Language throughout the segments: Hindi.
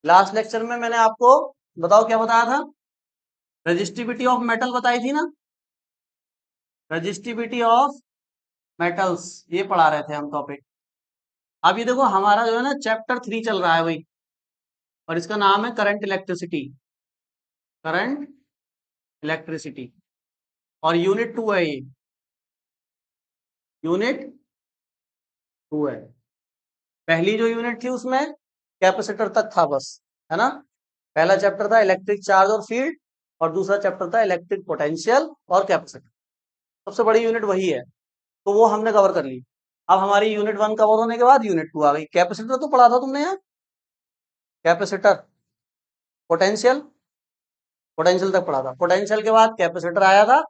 लास्ट लेक्चर में मैंने आपको बताओ क्या बताया था, रजिस्टिविटी ऑफ मेटल बताई थी ना, रजिस्टिविटी ऑफ मेटल्स ये पढ़ा रहे थे हम टॉपिक। अब ये देखो हमारा जो है ना चैप्टर 3 चल रहा है भाई, और इसका नाम है करंट इलेक्ट्रिसिटी, करंट इलेक्ट्रिसिटी, और यूनिट 2 है ये, यूनिट 2 है। पहली जो यूनिट थी उसमें कैपेसिटर तक था बस, है ना। पहला चैप्टर था इलेक्ट्रिक चार्ज और फील्ड, और दूसरा चैप्टर था इलेक्ट्रिक पोटेंशियल और कैपेसिटर। सबसे बड़ी यूनिट वही है, तो वो हमने कवर कर ली। अब हमारी यूनिट 1 कवर होने के बाद यूनिट 2 आ गई। कैपेसिटर तो पढ़ा था तुमने यार, कैपेसिटर, पोटेंशियल, पोटेंशियल तक पढ़ा था। पोटेंशियल के बाद कैपेसिटर आया था,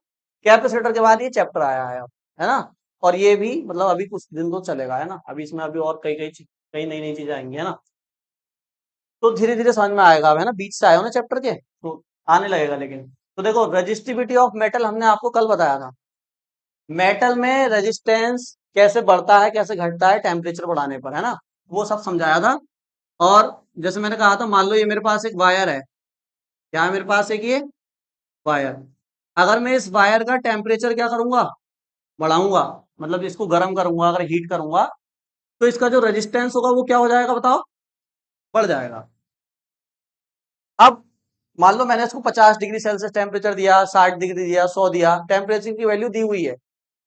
कैपेसिटर के बाद ये चैप्टर आया है ना। और ये भी मतलब अभी कुछ दिन तो चलेगा, है ना। अभी इसमें अभी और कई नई नई चीजें आएंगी, है ना। तो धीरे धीरे समझ में आएगा, अब है ना, बीच से आए हो ना चैप्टर के, तो आने लगेगा। लेकिन तो देखो रजिस्टिविटी ऑफ मेटल हमने आपको कल बताया था, मेटल में रेजिस्टेंस कैसे बढ़ता है कैसे घटता है टेम्परेचर बढ़ाने पर, है ना, वो सब समझाया था। और जैसे मैंने कहा था, मान लो ये मेरे पास एक वायर है, क्या है मेरे पास एक ये वायर। अगर मैं इस वायर का टेम्परेचर क्या करूंगा, बढ़ाऊंगा, मतलब इसको गर्म करूंगा, अगर हीट करूंगा, तो इसका जो रेजिस्टेंस होगा वो क्या हो जाएगा बताओ, बढ़ जाएगा। अब मान लो मैंने इसको 50 डिग्री सेल्सियस टेम्परेचर दिया, 60 डिग्री दिया, 100 दिया, टेम्परेचर की वैल्यू दी हुई है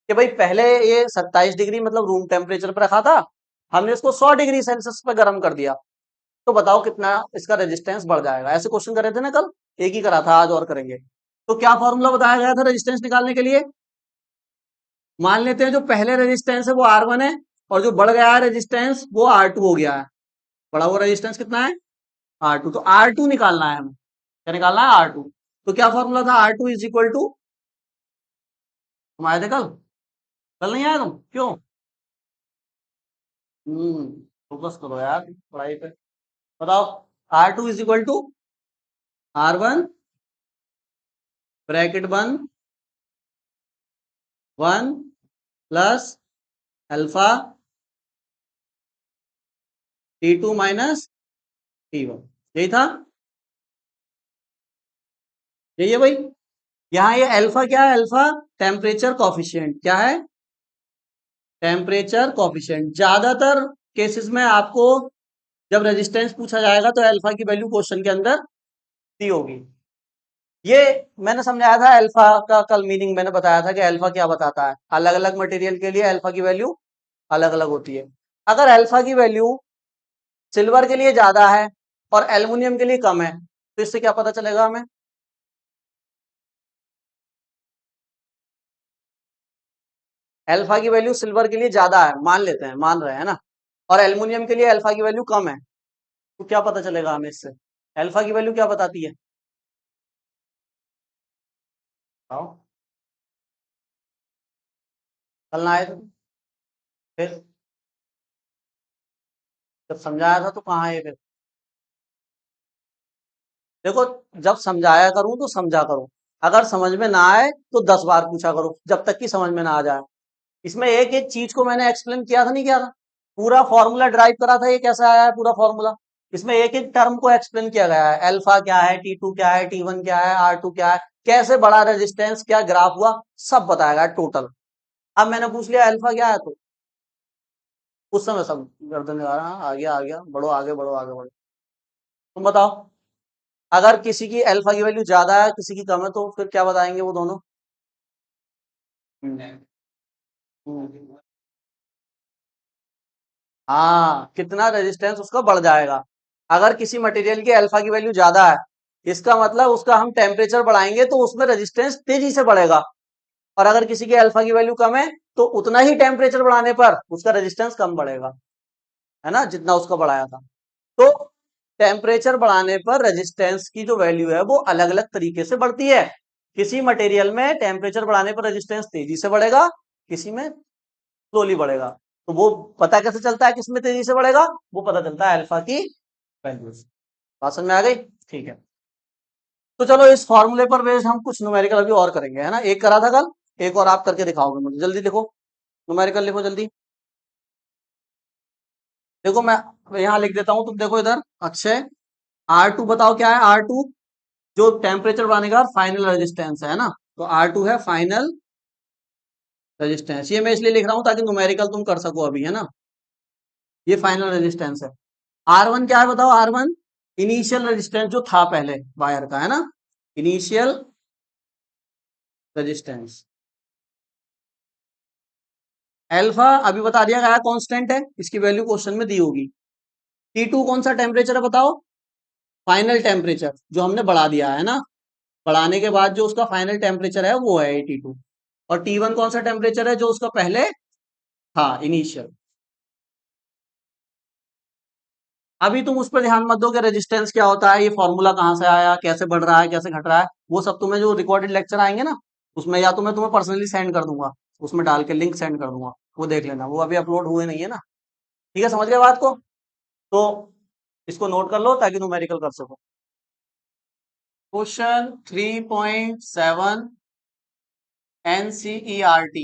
कि भाई पहले ये 27 डिग्री मतलब रूम टेम्परेचर पर रखा था, हमने इसको 100 डिग्री सेल्सियस पर गर्म कर दिया, तो बताओ कितना इसका रेजिस्टेंस बढ़ जाएगा। ऐसे क्वेश्चन करे थे ना कल, एक ही करा था, आज और करेंगे। तो क्या फॉर्मूला बताया गया था रेजिस्टेंस निकालने के लिए, मान लेते हैं जो पहले रेजिस्टेंस है वो R1 है, और जो बढ़ गया है रेजिस्टेंस वो R2 हो गया है। बढ़ा हुआ रेजिस्टेंस कितना है, R2। तो R2 निकालना है हमें, क्या निकालना है, R2। तो क्या फॉर्मूला था, R2 इज इक्वल टू, तुम आए थे कल, कल नहीं आए तुम क्यों, फोकस करो यार पढ़ाई पे। बताओ, R2 is equal to R1 bracket 1 plus alpha T2 minus T1, यही था, यही है भाई। यहाँ ये अल्फा क्या है, अल्फा टेम्परेचर कॉफिशिएंट, क्या है, टेम्परेचर कॉफिशिएंट। ज्यादातर केसेस में आपको जब रेजिस्टेंस पूछा जाएगा तो अल्फा की वैल्यू क्वेश्चन के अंदर दी होगी। ये मैंने समझाया था अल्फा का कल मीनिंग, मैंने बताया था कि अल्फा क्या बताता है। अलग अलग मटेरियल के लिए अल्फा की वैल्यू अलग अलग होती है। अगर अल्फा की वैल्यू सिल्वर के लिए ज्यादा है और एल्युमिनियम के लिए कम है, तो इससे क्या पता चलेगा हमें, अल्फा की वैल्यू सिल्वर के लिए ज्यादा है, मान लेते हैं, मान रहे हैं ना, और एल्युमिनियम के लिए अल्फा की वैल्यू कम है, तो क्या पता चलेगा हमें इससे, अल्फा की वैल्यू क्या बताती है, बताओ। कल ना आए थे, फिर जब समझाया था तो कहाँ है फिर। देखो, जब समझाया करूं तो समझा करो, अगर समझ में ना आए तो 10 बार पूछा करो, जब तक कि समझ में ना आ जाए। इसमें एक एक चीज को मैंने एक्सप्लेन किया था, नहीं किया था, पूरा फॉर्मूला ड्राइव करा था, ये कैसे आया है पूरा फॉर्मूला। इसमें एक एक टर्म को एक्सप्लेन किया गया है, अल्फा क्या है, T2 क्या है, T1 क्या है, R2 क्या है, कैसे बड़ा रेजिस्टेंस, क्या ग्राफ हुआ, सब बताया गया टोटल। अब मैंने पूछ लिया अल्फा क्या है, तो उस समय सब गर्दन लगा रहा, आ गया आ गया, बढ़ो आगे बढ़ो आगे बढ़ो। तुम बताओ, अगर किसी की अल्फा की वैल्यू ज्यादा है किसी की कम है, तो फिर क्या बताएंगे वो दोनों। हम्म, हम्म। हाँ, कितना रेजिस्टेंस उसका बढ़ जाएगा। अगर किसी मटेरियल की अल्फा की वैल्यू ज्यादा है, इसका मतलब उसका हम टेम्परेचर बढ़ाएंगे तो उसमें रेजिस्टेंस तेजी से बढ़ेगा। और अगर किसी की अल्फा की वैल्यू कम है, तो उतना ही टेम्परेचर बढ़ाने पर उसका रेजिस्टेंस कम बढ़ेगा, है ना, जितना उसका बढ़ाया था। तो टेम्परेचर बढ़ाने पर रेजिस्टेंस की जो वैल्यू है वो अलग अलग तरीके से बढ़ती है। किसी मटेरियल में टेम्परेचर बढ़ाने पर रेजिस्टेंस तेजी से बढ़ेगा, किसी में स्लोली बढ़ेगा। तो वो पता कैसे चलता है किसमें तेजी से बढ़ेगा, वो पता चलता है अल्फा की वैल्यू से। बात समझ में आ गई, ठीक है। तो चलो इस फॉर्मूले पर बेस्ड हम कुछ न्यूमेरिकल अभी और करेंगे, है ना। एक करा था कल, एक और आप करके दिखाओगे मुझे, जल्दी लिखो, न्यूमेरिकल लिखो जल्दी। देखो मैं यहाँ लिख देता हूँ, तुम देखो इधर, अक्षय, R2 बताओ क्या है, R2 जो टेम्परेचर बढ़ाने का फाइनल रेजिस्टेंस है ना, तो R2 है फाइनल रेजिस्टेंस। ये मैं इसलिए लिख रहा हूं ताकि न्यूमेरिकल तुम कर सको अभी, है ना। ये फाइनल रेजिस्टेंस है। R1 क्या है बताओ, R1 इनिशियल रेजिस्टेंस जो था पहले वायर का, है ना, इनिशियल रेजिस्टेंस। एल्फा अभी बता दिया गया कांस्टेंट है, इसकी वैल्यू क्वेश्चन में दी होगी। T2 कौन सा टेम्परेचर है बताओ, फाइनल टेम्परेचर जो हमने बढ़ा दिया है ना, बढ़ाने के बाद जो उसका फाइनल टेम्परेचर है वो है T2। और T1 कौन सा टेम्परेचर है जो उसका पहले था, इनिशियल। अभी तुम उस पर ध्यान मत दो कि रेजिस्टेंस क्या होता है, ये फॉर्मूला कहाँ से आया, कैसे बढ़ रहा है, कैसे घट रहा है, वो सब तुम्हें जो रिकॉर्डेड लेक्चर आएंगे ना, उसमें या तो मैं तुम्हें पर्सनली सेंड कर दूंगा, उसमें डाल के लिंक सेंड कर दूंगा, वो देख लेना, वो अभी अपलोड हुए नहीं है ना। ठीक है, समझ गए बात को। तो इसको नोट कर लो ताकि न्यूमेरिकल कर सको। Question 3.7 NCERT।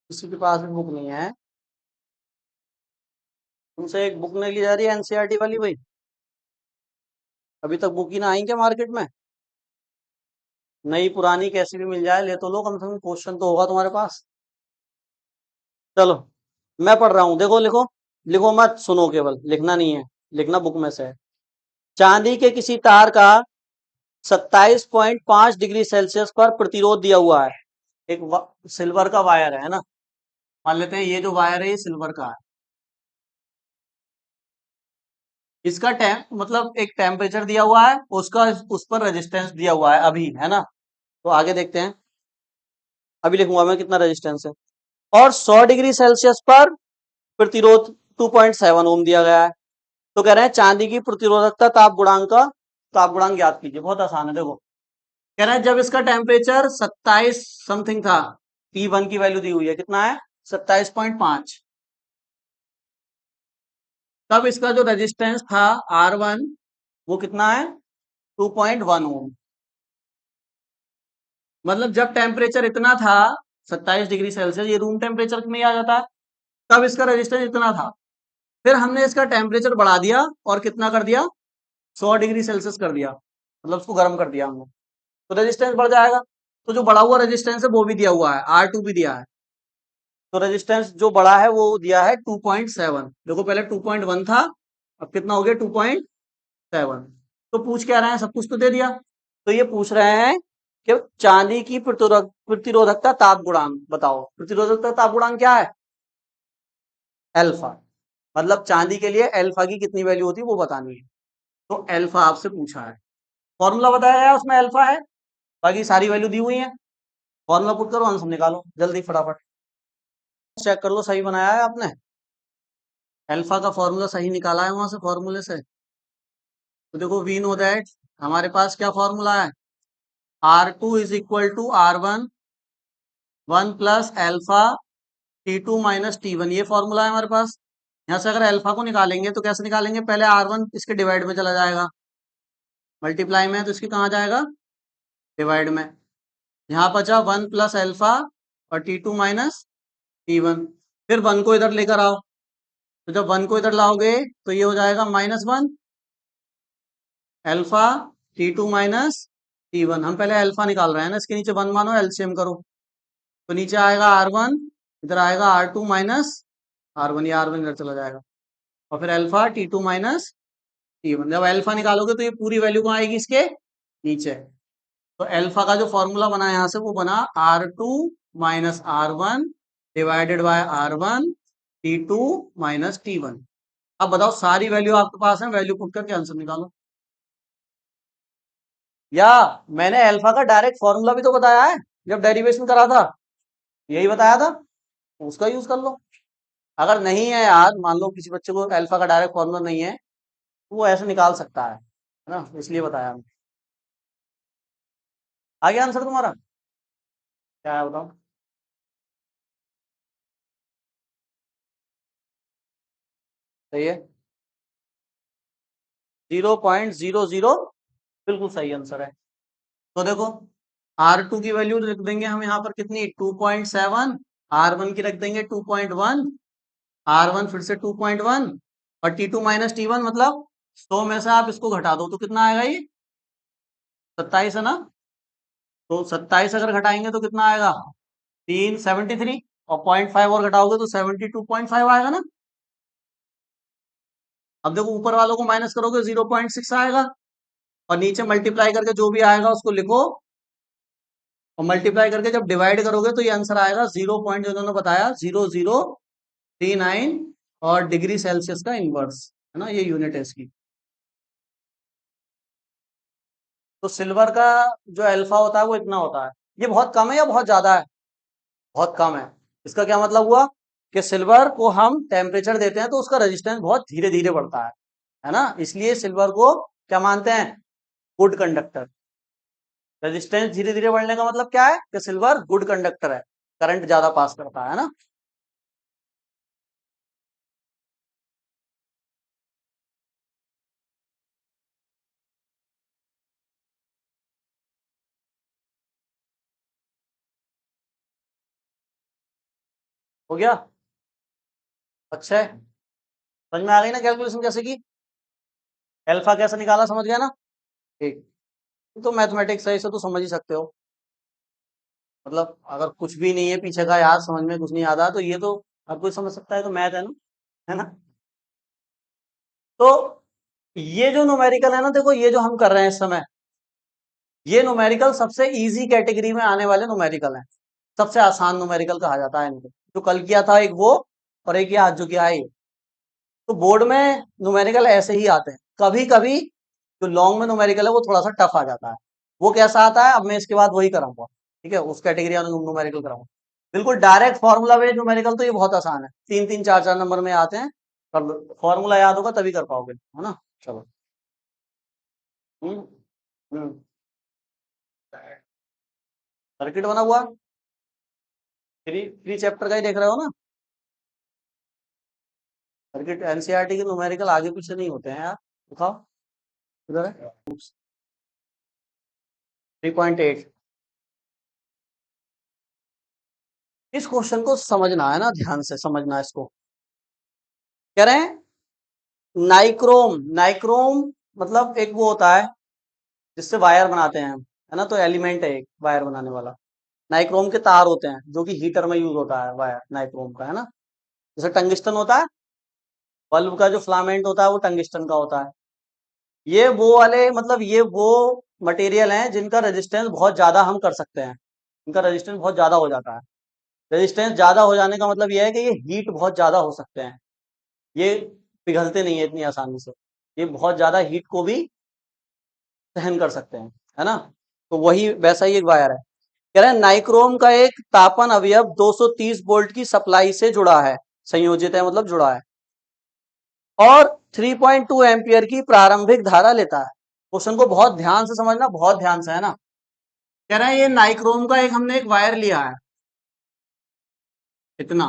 किसी के पास भी बुक नहीं है, तुमसे एक बुक नहीं ली जा रही है एनसीईआरटी वाली भाई, अभी तक बुक ही ना आई क्या मार्केट में। नई पुरानी कैसी भी मिल जाए ले तो लो, कम से कम क्वेश्चन तो होगा तुम्हारे पास। चलो मैं पढ़ रहा हूँ, देखो लिखो, लिखो मत, सुनो केवल, लिखना नहीं है, लिखना बुक में से है। चांदी के किसी तार का 27.5 डिग्री सेल्सियस पर प्रतिरोध दिया हुआ है। एक सिल्वर का वायर है ना, मान लेते हैं ये जो वायर है ये सिल्वर का है। इसका मतलब एक टेम्परेचर दिया हुआ है, उसका उस पर रेजिस्टेंस दिया हुआ है अभी, है ना। तो आगे देखते हैं, अभी लिखूंगा मैं कितना रेजिस्टेंस है। और 100 डिग्री सेल्सियस पर प्रतिरोध 2.7 ओम दिया गया है। तो कह रहे हैं चांदी की प्रतिरोधकता ताप गुणांक का ताप गुणांक ज्ञात कीजिए। बहुत आसान है, देखो कह रहे हैं जब इसका टेम्परेचर 27 समथिंग था, T1 की वैल्यू दी हुई है, कितना है 27.5, तब इसका जो रेजिस्टेंस था R1 वो कितना है 2.1 ओम। मतलब जब टेम्परेचर इतना था 27 डिग्री सेल्सियस, ये रूम टेम्परेचर में ही आ जाता है, तब इसका रेजिस्टेंस इतना था। फिर हमने इसका टेम्परेचर बढ़ा दिया और कितना कर दिया, 100 डिग्री सेल्सियस कर दिया, मतलब उसको गर्म कर दिया हमने, तो रेजिस्टेंस बढ़ जाएगा। तो जो बढ़ा हुआ रेजिस्टेंस है वो भी दिया हुआ है, R2 भी दिया है। तो रेजिस्टेंस जो बढ़ा है वो दिया है 2.7। देखो पहले 2.1 था, अब कितना हो गया 2.7। तो पूछ क्या रहे हैं, सब कुछ तो दे दिया। तो ये पूछ रहे हैं कि चांदी की प्रतिरोधकता ताप गुणांक बताओ। प्रतिरोधकता ताप गुणांक क्या है, एल्फा। मतलब चांदी के लिए एल्फा की कितनी वैल्यू होती है वो बतानी है। तो एल्फा आपसे पूछा है, फॉर्मूला बताया गया उसमें एल्फा है, बाकी सारी वैल्यू दी हुई है। फॉर्मूला पुट करो, आंसर निकालो जल्दी फटाफट। चेक कर लो सही बनाया है आपने, एल्फा का फॉर्मूला सही निकाला है वहां से फॉर्मूले से। तो देखो वी नो दैट, हमारे पास क्या फॉर्मूला है, R2 is equal to R1 1 plus alpha T2 minus T1, ये फॉर्मूला है हमारे पास। यहाँ से अगर एल्फा को निकालेंगे तो कैसे निकालेंगे, पहले R1 इसके डिवाइड में चला जाएगा, मल्टीप्लाई में है तो इसके कहाँ जाएगा, डिवाइड में। यहाँ बचा 1 प्लस एल्फा और T2 माइनस T1। फिर 1 को इधर लेकर आओ, तो जब 1 को इधर लाओगे तो ये हो जाएगा -1 एल्फा T2 माइनस T1। हम पहले एल्फा निकाल रहे हैं ना, इसके नीचे 1 मानो, एलसीएम करो, तो नीचे आएगा R1, इधर आएगा R2 माइनस R1, ये R1 इधर चला जाएगा, और फिर एल्फा T2 माइनस T1। जब एल्फा निकालोगे तो ये पूरी वैल्यू कहाँ आएगी, इसके नीचे। तो एल्फा का जो फॉर्मूला बना यहाँ से वो बना R2 minus R1 divided by R1 T2 minus T1। अब बताओ सारी वैल्यू आपके पास है, वैल्यू पुट करके आंसर निकालो। या मैंने अल्फा का डायरेक्ट फॉर्मूला भी तो बताया है जब डेरिवेशन करा था, यही बताया था, उसका यूज कर लो। अगर नहीं है यार, मान लो किसी बच्चे को अल्फा का डायरेक्ट फॉर्मूला नहीं है, तो वो ऐसे निकाल सकता है ना, इसलिए बताया मैंने। आ गया आंसर तुम्हारा, क्या है बताओ। सही है, 0.00, बिल्कुल सही आंसर है। तो देखो R2 की वैल्यू लिख देंगे हम यहाँ पर कितनी 2.7, R1 की रख देंगे 2.1, R1 फिर से 2.1 और T2 माइनस T1 मतलब 100 में से आप इसको घटा दो तो कितना आएगा ये 27 है ना। तो 27 अगर घटाएंगे तो कितना आएगा 373 और 0.5 और घटाओगे तो 72.5 आएगा ना। अब देखो ऊपर वालों को माइनस करोगे 0.6 आएगा और नीचे मल्टीप्लाई करके जो भी आएगा उसको लिखो और मल्टीप्लाई करके जब डिवाइड करोगे तो ये आंसर आएगा 0 पॉइंट जो उन्होंने बताया 0039 और डिग्री सेल्सियस का इनवर्स है ना, ये यूनिट है इसकी। तो सिल्वर का जो अल्फा होता है वो इतना होता है। ये बहुत कम है या बहुत ज्यादा है? बहुत कम है। इसका क्या मतलब हुआ कि सिल्वर को हम टेम्परेचर देते हैं तो उसका रेजिस्टेंस बहुत धीरे धीरे बढ़ता है ना, इसलिए सिल्वर को क्या मानते हैं गुड कंडक्टर। रेजिस्टेंस धीरे धीरे बढ़ने का मतलब क्या है कि सिल्वर गुड कंडक्टर है, करंट ज्यादा पास करता है ना। हो गया? अच्छा है, समझ में आ गई ना कैलकुलेशन कैसे की, अल्फा कैसे निकाला, समझ गया ना। ठीक, तो मैथमेटिक्स सही से तो समझ ही सकते हो। मतलब अगर कुछ भी नहीं है पीछे का याद, समझ में कुछ नहीं आता तो ये तो हर कोई समझ सकता है, तो मैथ है ना, है ना। तो ये जो न्यूमेरिकल है ना, देखो ये जो हम कर रहे हैं इस समय, ये न्यूमेरिकल सबसे इजी कैटेगरी में आने वाले न्यूमेरिकल हैं। सबसे आसान न्यूमेरिकल कहा जाता है इनको। जो कल किया था एक वो, और एक ये आज जो किया है ये। तो बोर्ड में न्यूमेरिकल ऐसे ही आते हैं। कभी कभी जो लॉन्ग में न्यूमेरिकल है वो थोड़ा सा टफ आ जाता है। वो कैसा आता है अब मैं इसके बाद वही कराऊंगा, ठीक है, उस कैटेगरी वाला न्यूमेरिकल कराऊंगा। बिल्कुल डायरेक्ट फॉर्मूला बेस्ड न्यूमेरिकल तो ये बहुत आसान है, 3 3 4 4 नंबर में आते हैं। पर फॉर्मूला याद होगा तभी कर पाओगे, है ना। चलो। हम्म। हम्म। सर्किट बना हुआ, थ्री थ्री चैप्टर का ही देख रहे हो ना। सर्किट एनसीईआरटी के न्यूमेरिकल आगे पीछे नहीं होते हैं यार, दिखाओ। इधर है 3.8। इस क्वेश्चन को समझना है ना, ध्यान से समझना है इसको। कह रहे हैं नाइक्रोम, नाइक्रोम मतलब एक वो होता है जिससे वायर बनाते हैं हम, है ना। तो एलिमेंट है एक वायर बनाने वाला। नाइक्रोम के तार होते हैं जो कि हीटर में यूज होता है, वायर नाइक्रोम का, है ना। जैसे टंगिस्टन होता है, बल्ब का जो फिलामेंट होता है वो टंगिस्टन का होता है। ये वो वाले मतलब ये वो मटेरियल हैं जिनका रेजिस्टेंस बहुत ज्यादा हम कर सकते हैं, इनका रेजिस्टेंस बहुत ज्यादा हो जाता है। रेजिस्टेंस ज्यादा हो जाने का मतलब ये है कि ये हीट बहुत ज्यादा हो सकते हैं, ये पिघलते नहीं है इतनी आसानी से, ये बहुत ज्यादा हीट को भी सहन कर सकते हैं, है ना। तो वही वैसा ही एक वायर है। कह रहे हैं नाइक्रोम का एक तापन अवयव 230 वोल्ट की सप्लाई से जुड़ा है, संयोजित है मतलब जुड़ा है, और 3.2 एम्पियर की प्रारंभिक धारा लेता है। क्वेश्चन को बहुत ध्यान से समझना, बहुत ध्यान से, है ना। कह रहे हैं ये नाइक्रोम का एक हमने एक वायर लिया है, इतना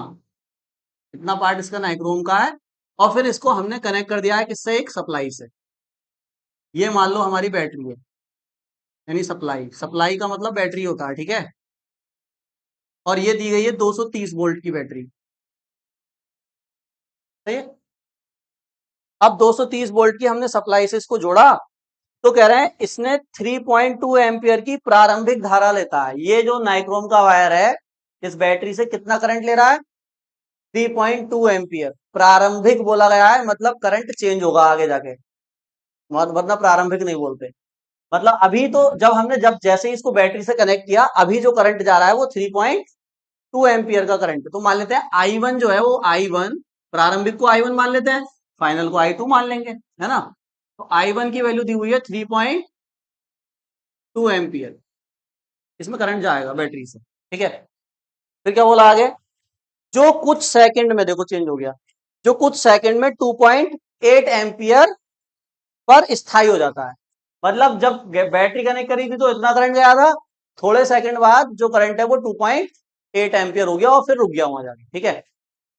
इतना पार्ट इसका नाइक्रोम का है, और फिर इसको हमने कनेक्ट कर दिया है किससे, एक सप्लाई से। ये मान लो हमारी बैटरी है, यानी सप्लाई, सप्लाई का मतलब बैटरी होता है, ठीक है। और ये दी गई है 230 वोल्ट की बैटरी, सही है। अब 230 वोल्ट की हमने सप्लाई से इसको जोड़ा, तो कह रहे हैं इसने 3.2 एम्पियर की प्रारंभिक धारा लेता है। ये जो नाइक्रोम का वायर है इस बैटरी से कितना करंट ले रहा है, 3.2 एम्पियर। प्रारंभिक बोला गया है मतलब करंट चेंज होगा आगे जाके, वरना प्रारंभिक नहीं बोलते। मतलब अभी तो जब जैसे ही इसको बैटरी से कनेक्ट किया, अभी जो करंट जा रहा है वो 3.2 एम्पियर का करंट है। तो मान लेते हैं I1 जो है वो I1, प्रारंभिक को I1 मान लेते हैं, फाइनल को I2 मान लेंगे, है ना। तो I1 की वैल्यू दी हुई है 3.2 एम्पियर, इसमें करंट जाएगा बैटरी से, ठीक है। फिर क्या बोला आगे, जो कुछ सेकंड में, देखो चेंज हो गया, जो कुछ सेकंड में 2.8 एम्पियर पर स्थायी हो जाता है। मतलब जब बैटरी कनेक्ट करी थी तो इतना करंट गया था, थोड़े सेकंड बाद जो करंट है वो 2.8 एम्पियर हो गया और फिर रुक गया वहां जाके, ठीक है।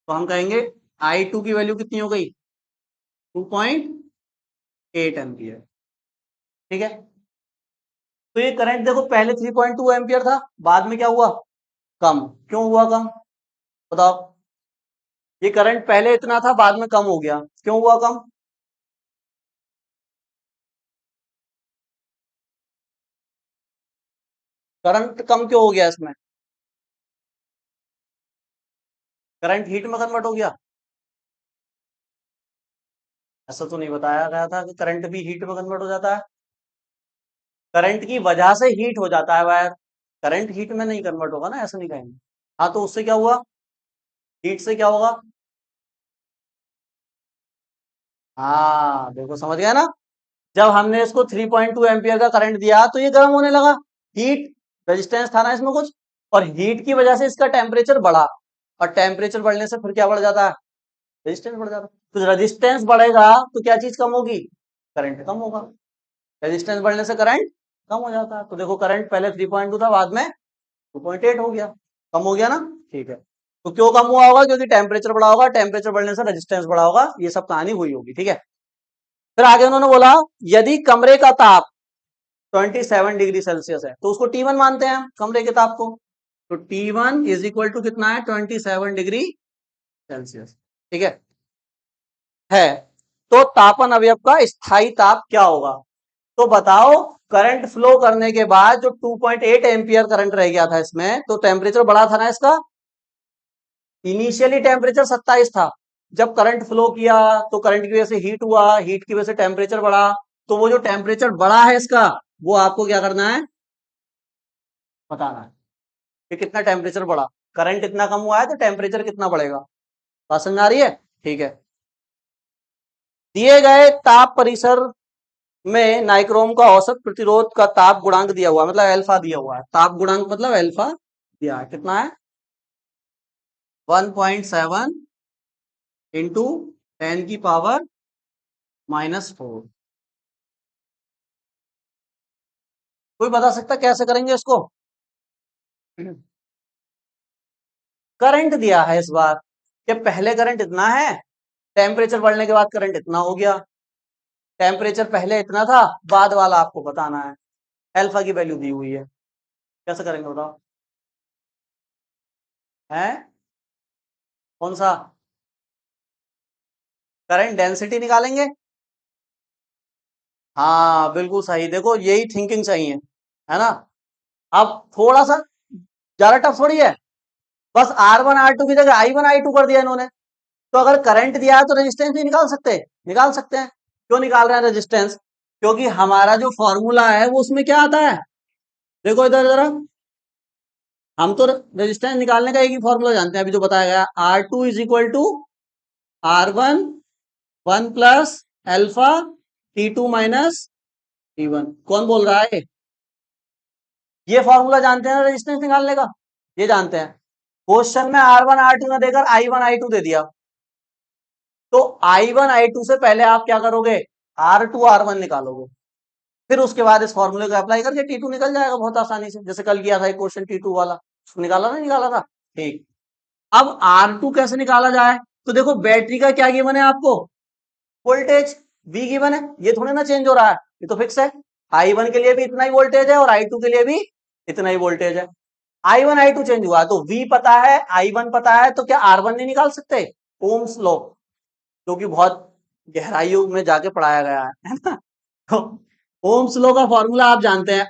तो हम कहेंगे I2 की वैल्यू कितनी हो गई, 2.8 एम्पियर, ठीक है। तो ये करंट देखो पहले 3.2 एम्पियर था, बाद में क्या हुआ, कम। क्यों हुआ कम, बताओ। ये करंट पहले इतना था, बाद में कम हो गया, क्यों हुआ कम। करंट कम क्यों हो गया इसमें, करंट हीट में कन्वर्ट हो गया। ऐसा तो नहीं बताया गया था कि करंट भी हीट में कन्वर्ट हो जाता है। करंट की वजह से हीट हो जाता है वायर, करंट हीट में नहीं कन्वर्ट होगा ना, ऐसा नहीं कहेंगे। हाँ तो उससे क्या हुआ, हीट से क्या होगा। हाँ देखो समझ गया ना, जब हमने इसको 3.2 एम्पियर का करंट दिया तो ये गर्म होने लगा, हीट रेजिस्टेंस था ना इसमें कुछ, और हीट की वजह से इसका टेम्परेचर बढ़ा, और टेम्परेचर बढ़ने से फिर क्या बढ़ जाता है, रेजिस्टेंस बढ़ जाता है। तो रेजिस्टेंस बढ़ेगा तो क्या चीज कम होगी, करंट कम होगा। रेजिस्टेंस बढ़ने से करंट कम हो जाता है। तो देखो करंट पहले 3.2 था, बाद में 2.8 हो गया, कम हो गया ना। ठीक है, तो क्यों कम हुआ होगा, क्योंकि टेम्परेचर बढ़ा होगा, टेम्परेचर बढ़ने से रेजिस्टेंस बढ़ा होगा, ये सब कहानी हुई होगी। ठीक है, फिर आगे उन्होंने बोला यदि कमरे का ताप 27 डिग्री सेल्सियस है तो उसको T1 मानते हैं हम, कमरे के ताप को। तो T1 इज इक्वल टू कितना है, 27 डिग्री सेल्सियस। ठीक है तो तापन अवयव का स्थायी ताप क्या होगा। तो बताओ, करंट फ्लो करने के बाद जो 2.8 एम्पियर करंट रह गया था इसमें, तो टेम्परेचर बढ़ा था ना इसका। इनिशियली टेम्परेचर 27 था, जब करंट फ्लो किया तो करंट की वजह से हीट हुआ, हीट की वजह से टेम्परेचर बढ़ा। तो वो जो टेम्परेचर बढ़ा है इसका, वो आपको क्या करना है, बताना है कि कितना टेम्परेचर बढ़ा। करंट इतना कम हुआ है तो टेम्परेचर कितना बढ़ेगा, बात समझ आ रही है। ठीक है, दिए गए ताप परिसर में नाइक्रोम का औसत प्रतिरोध का ताप गुणांक दिया हुआ है, मतलब अल्फा दिया हुआ है, ताप गुणांक मतलब अल्फा दिया है, कितना है 1.7 इंटू 10⁻⁻⁴। कोई बता सकता कैसे करेंगे इसको। करंट दिया है इस बार, कि पहले करंट इतना है, टेम्परेचर बढ़ने के बाद करंट इतना हो गया, टेम्परेचर पहले इतना था, बाद वाला आपको बताना है, अल्फा की वैल्यू दी हुई है, कैसे करेंगे बताओ, है कौन सा, करंट डेंसिटी निकालेंगे। हाँ बिल्कुल सही, देखो यही थिंकिंग चाहिए, है ना। अब थोड़ा सा ज्यादा टफ थोड़ी है, बस R1 R2 की जगह I1 I2 कर दिया इन्होंने। तो अगर करंट दिया है तो रेजिस्टेंस नहीं निकाल सकते, निकाल सकते हैं। क्यों निकाल रहे हैं रेजिस्टेंस, क्योंकि हमारा जो फॉर्मूला है वो उसमें क्या आता है, देखो इधर जरा, हम तो रेजिस्टेंस निकालने का एक ही फॉर्मूला जानते हैं अभी जो बताया गया, R2 is equal to R1 1 plus alpha T2 minus T1। कौन बोल रहा है, ये फॉर्मूला जानते हैं रेजिस्टेंस निकालने का, ये जानते हैं। क्वेश्चन में R1 R2 ना देकर I1 I2 दे दिया, तो I1 I2 से पहले आप क्या करोगे, R2 R1 निकालोगे, फिर उसके बाद इस फॉर्मूले को अप्लाई करके T2 निकल जाएगा बहुत आसानी से, जैसे कल किया था एक क्वेश्चन T2 वाला, उसको निकाला ना, निकाला था। ठीक, अब R2 कैसे निकाला जाए, तो देखो बैटरी का क्या गिवन है आपको, वोल्टेज V गिवन है, ये थोड़ी ना चेंज हो रहा है, ये तो फिक्स है। I1 के लिए भी इतना ही वोल्टेज है और I2 के लिए भी इतना ही वोल्टेज है। I1 I2 चेंज हुआ तो V पता है, I1 पता है, तो क्या R1 नहीं निकाल सकते, ओम्स लॉ, जो कि बहुत गहराइयों में जाके पढ़ाया गया है ना। तो ओम्स लॉ का फॉर्मूला आप जानते हैं,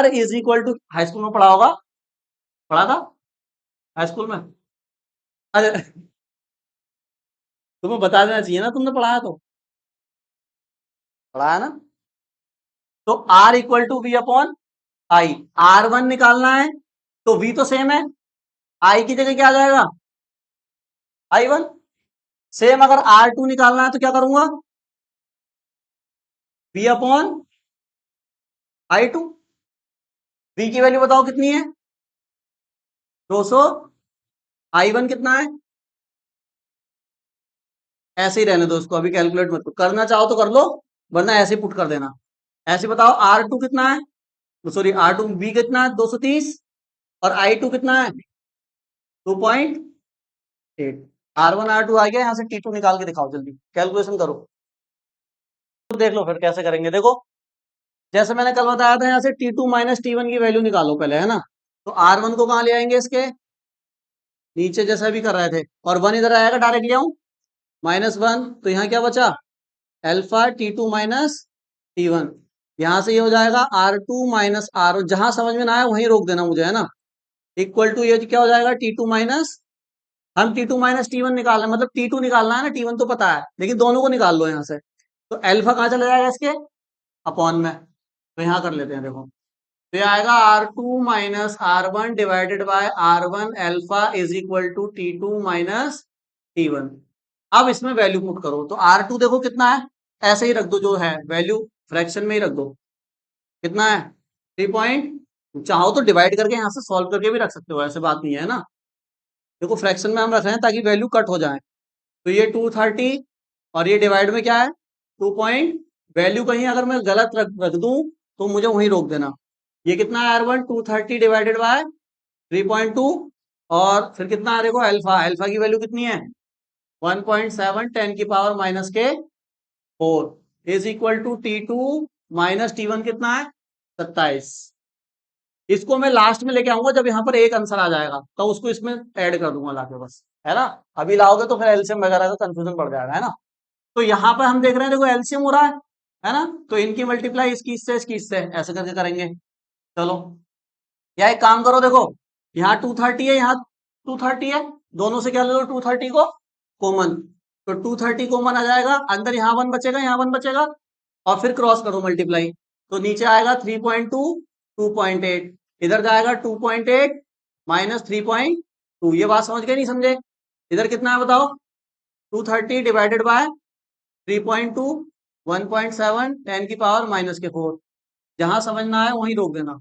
R is equal to, high school में पढ़ा होगा, पढ़ा था हाई स्कूल में, अरे तुम्हें बता देना चाहिए ना, तुमने पढ़ाया तो, पढ़ाया ना। तो R equal to V upon I, R1 निकालना है तो V तो सेम है, I की जगह क्या आ जाएगा I1, सेम अगर R2 निकालना है तो क्या करूंगा, V अपॉन I2। V की वैल्यू बताओ कितनी है 200, I1 कितना है, ऐसे ही रहने दो इसको, अभी कैलकुलेट मत करो, करना चाहो तो कर लो, वरना ऐसे ही पुट कर देना। ऐसे बताओ R2 कितना है, सॉरी R2 V कितना है 230, और I2 कितना है 2.8। R1 R2 आ गया, यहाँ से T2 निकाल के दिखाओ, जल्दी कैलकुलेशन करो, तो देख लो फिर कैसे करेंगे। देखो जैसे मैंने कल बताया था, यहाँ से T2 माइनस T1 की वैल्यू निकालो पहले, है ना। तो R1 को कहाँ ले आएंगे, इसके नीचे जैसा भी कर रहे थे, और 1 इधर आएगा, डायरेक्ट ले आऊं, -1, तो यहाँ क्या बचा, अल्फा T2 माइनस T1। यहाँ से ये हो जाएगा R2 माइनस R1, जहां समझ में ना आए वहीं रोक देना मुझे, है ना। इक्वल टू ये क्या हो जाएगा, T2 माइनस, हम T2 माइनस T1 निकाल रहे हैं, मतलब T2 निकालना है ना, T1 तो पता है, लेकिन दोनों को निकाल लो यहाँ से। तो अल्फा कहाँ चला जाएगा इसके, अपॉन में, तो यहाँ कर लेते हैं, देखो। तो ये आएगा R2 minus R1 divided by R1 alpha is equal to T2 minus T1। अब इसमें वैल्यू पुट करो, तो R2 देखो कितना है, ऐसे ही रख दो, जो है वैल्यू फ्रैक्शन में ही रख दो, कितना है 3 चाहो तो डिवाइड करके यहाँ से सॉल्व करके भी रख सकते हो, ऐसे बात नहीं है ना। देखो फ्रैक्शन में हम रख रहे हैं ताकि वैल्यू कट हो जाए। तो ये 230 और ये डिवाइड में क्या है 2 पॉइंट, वैल्यू कहीं अगर मैं गलत रख दूं तो मुझे वहीं रोक देना। ये कितना है R1, 230 डिवाइडेड बाय 3.2, और फिर कितना है देखो अल्फा, अल्फा की वैल्यू कितनी है 1.7 10 की पावर माइनस के 4 is equal to T2 minus T1 कितना है 27। इसको मैं लास्ट में लेके आऊंगा जब यहाँ पर एक आंसर आ जाएगा, तो उसको इसमें ऐड कर दूंगा लाके, बस, है ना। अभी लाओगे तो फिर एलसीएम वगैरह का कंफ्यूजन पड़ जाएगा, है ना। तो यहाँ पर हम देख रहे हैं, देखो एलसीएम हो रहा है ना, तो इनकी मल्टीप्लाई इसकी इससे ऐसे करके करेंगे। चलो, या एक काम करो, देखो यहाँ 230 है, यहाँ 230 है, दोनों से क्या ले लो 230 को कॉमन, तो 230 कॉमन आ जाएगा, अंदर यहाँ 1 बचेगा, यहाँ 1 बचेगा, और फिर क्रॉस करो मल्टीप्लाई, तो नीचे आएगा 3.2 2.8, इधर जाएगा 2.8 माइनस 3.2। ये बात समझ गए नहीं समझे, इधर कितना है बताओ 230 डिवाइडेड बाय 3.2 1.7 10 की पावर माइनस के 4, जहां समझना है वहीं रोक देना।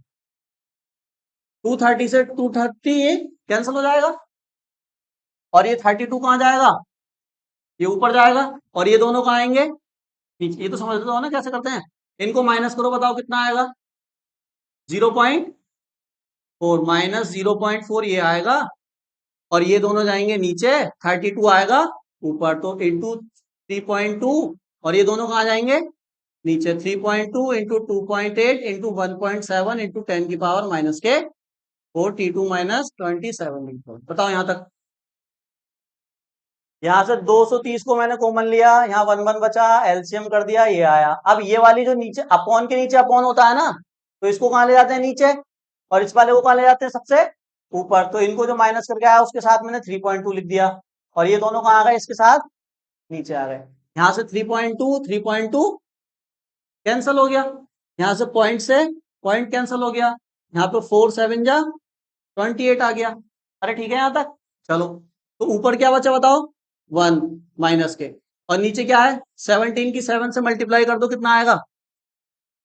230 से 230 कैंसिल हो जाएगा, और ये 32 कहाँ जाएगा, ये ऊपर जाएगा, और ये दोनों कहाँ आएंगे नीचे। ये तो समझ लो ना कैसे करते हैं, इनको माइनस करो, बताओ कितना आएगा 0.4, माइनस 0.4 ये आएगा, और ये दोनों जाएंगे नीचे, 32 आएगा ऊपर, तो इंटू 3.2, और ये दोनों कहाँ जाएंगे नीचे, 3.2 इंटू 2.8 इंटू 1.7 इंटू 10 की पावर माइनस के 4, T2 माइनस 27। बताओ यहाँ तक, यहाँ से 230 को मैंने कॉमन लिया, यहाँ 1 1 बचा, एलसीएम कर दिया, ये आया। अब ये वाली जो नीचे अपॉन के नीचे अपॉन होता है ना, तो इसको कहाँ ले जाते हैं नीचे, और इस वाले को कहाँ ले जाते हैं सबसे ऊपर, तो इनको जो माइनस करके आया उसके साथ मैंने 3.2 लिख दिया, और ये दोनों कहाँ आ गए इसके साथ नीचे आ गए। यहाँ से 3.2 कैंसिल हो गया, यहाँ से पॉइंट कैंसिल हो गया, यहाँ पे 4 7 जा 28 आ गया। अरे ठीक है यहाँ तक, चलो। तो ऊपर क्या बचा बताओ 1 माइनस के, और नीचे क्या है 17 की 7 से मल्टीप्लाई कर दो, कितना आएगा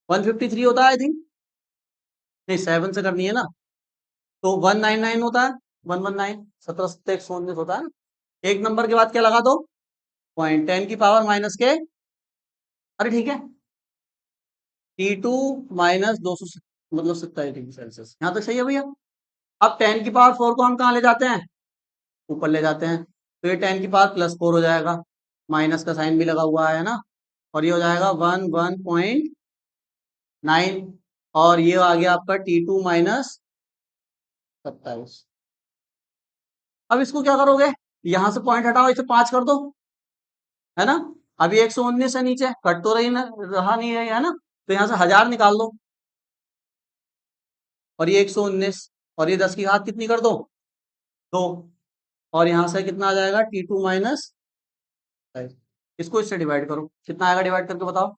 153 होता है आई थिंक, नहीं 7 से करनी है ना, तो 199 होता है, 119 17 सत्ते 119 होता है ना। एक नंबर के बाद क्या लगा दो पॉइंट, 10 की पावर माइनस के, अरे ठीक है T2 माइनस 200 मतलब 27 डिग्री सेल्सियस, यहाँ तक सही है भैया। अब 10 की पावर 4 को हम कहाँ ले जाते हैं, ऊपर ले जाते हैं, तो ये 10 की पावर +4 हो जाएगा, माइनस का साइन भी लगा हुआ है ना, और ये हो जाएगा 1.9, और ये आ गया आपका T2 माइनस 27। अब इसको क्या करोगे, यहां से पॉइंट हटाओ, इसे 5 कर दो, है ना। अभी 119 है नीचे, कट तो रही ना, रहा नहीं है ना, तो यहाँ से 1000 निकाल दो, और ये 119, और ये 10 की घात कितनी कर दो 2, और यहाँ से कितना आ जाएगा T2 माइनस, इसको इससे डिवाइड करो, कितना आएगा डिवाइड करके बताओ।